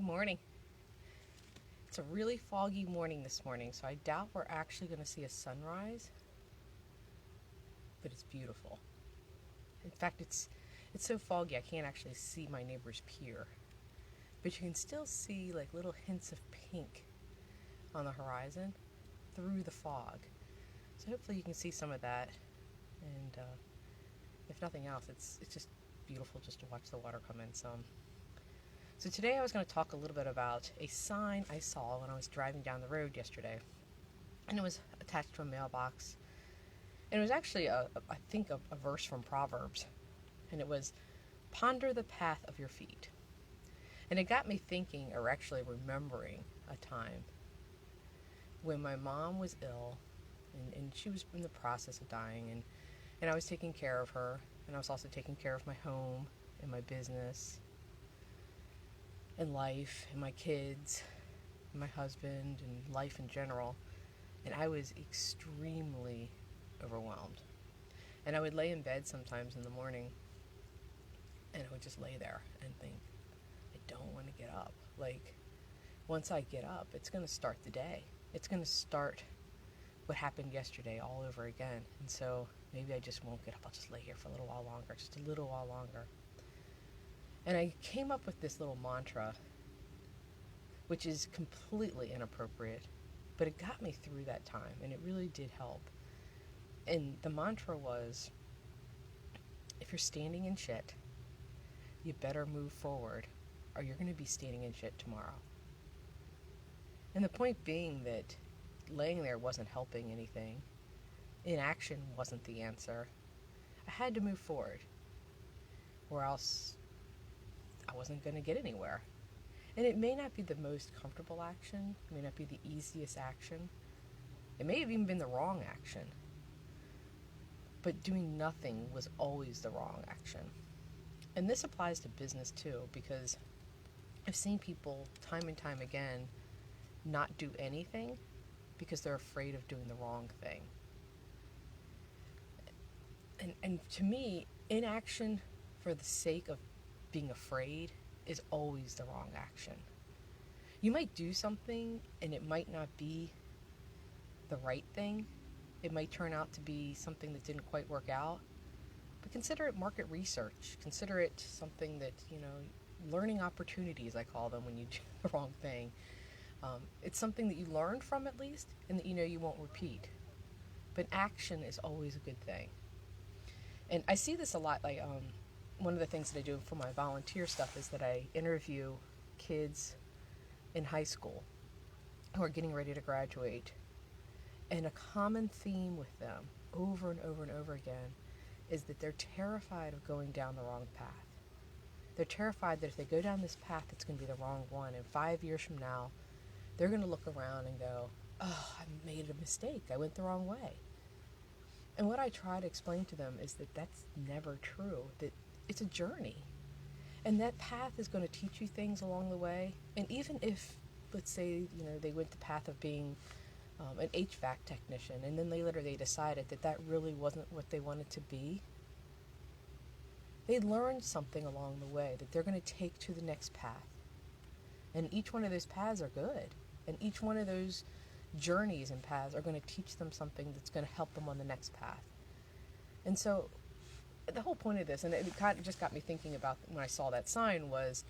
morning. It's a really foggy morning this morning, so I doubt we're actually going to see a sunrise, but it's beautiful. In fact, it's so foggy I can't actually see my neighbor's pier, but you can still see like little hints of pink on the horizon through the fog. So hopefully you can see some of that, and if nothing else, it's just beautiful just to watch the water come in some. So today I was going to talk a little bit about a sign I saw when I was driving down the road yesterday, and it was attached to a mailbox, and it was actually I think a verse from Proverbs, and it was, "Ponder the path of your feet." And it got me thinking, or actually remembering, a time when my mom was ill, and she was in the process of dying, and I was taking care of her, and I was also taking care of my home and my business and life and my kids and my husband and life in general, and I was extremely overwhelmed. And I would lay in bed sometimes in the morning, and I would just lay there and think, I don't want to get up. Like, once I get up, it's going to start the day. It's going to start what happened yesterday all over again. And so maybe I just won't get up. I'll just lay here for a little while longer, just a little while longer. And I came up with this little mantra, which is completely inappropriate, but it got me through that time, and it really did help. And the mantra was, if you're standing in shit, you better move forward, or you're going to be standing in shit tomorrow. And the point being that laying there wasn't helping anything. Inaction wasn't the answer. I had to move forward, or else I wasn't going to get anywhere. And it may not be the most comfortable action, it may not be the easiest action, it may have even been the wrong action, but doing nothing was always the wrong action. And this applies to business too, because I've seen people time and time again not do anything because they're afraid of doing the wrong thing. And to me, inaction for the sake of being afraid is always the wrong action. You might do something and it might not be the right thing. It might turn out to be something that didn't quite work out. But consider it market research. Consider it something that, learning opportunities, I call them, when you do the wrong thing. It's something that you learned from at least, and that you won't repeat. But action is always a good thing. And I see this a lot, like one of the things that I do for my volunteer stuff is that I interview kids in high school who are getting ready to graduate. And a common theme with them over and over and over again is that they're terrified of going down the wrong path. They're terrified that if they go down this path, it's going to be the wrong one. And 5 years from now, they're going to look around and go, oh, I made a mistake. I went the wrong way. And what I try to explain to them is that that's never true, that it's a journey. And that path is going to teach you things along the way. And even if, let's say, they went the path of being an HVAC technician, and then later they decided that really wasn't what they wanted to be, they learned something along the way that they're going to take to the next path. And each one of those paths are good. And each one of those journeys and paths are going to teach them something that's going to help them on the next path. And so the whole point of this, and it kind of just got me thinking about when I saw that sign, was,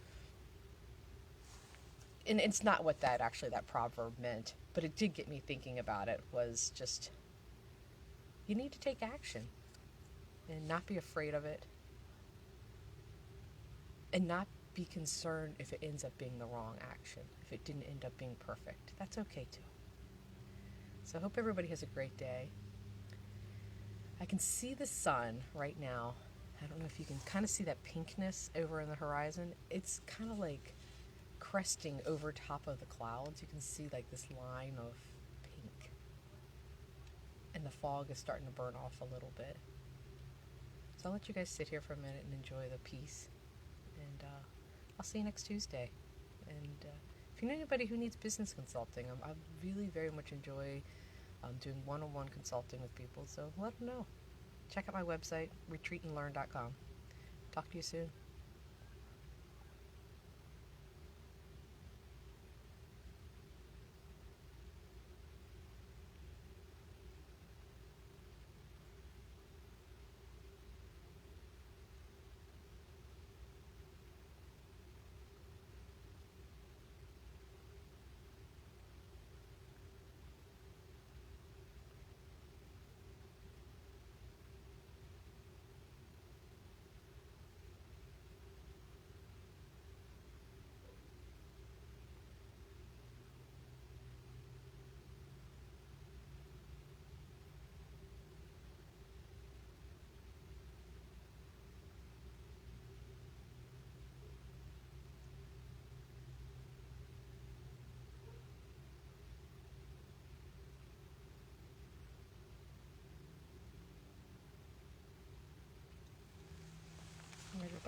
and it's not what that proverb meant, but it did get me thinking about it, was just, you need to take action and not be afraid of it, and not be concerned if it ends up being the wrong action, if it didn't end up being perfect. That's okay too. So I hope everybody has a great day. I can see the sun right now. I don't know if you can kind of see that pinkness over in the horizon. It's kind of like cresting over top of the clouds. You can see like this line of pink. And the fog is starting to burn off a little bit. So I'll let you guys sit here for a minute and enjoy the peace. And I'll see you next Tuesday. And if you know anybody who needs business consulting, I really very much enjoy doing one-on-one consulting with people. So let them know. Check out my website, retreatandlearn.com. Talk to you soon.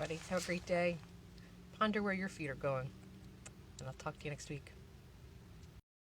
everybody. Have a great day. Ponder where your feet are going. And I'll talk to you next week.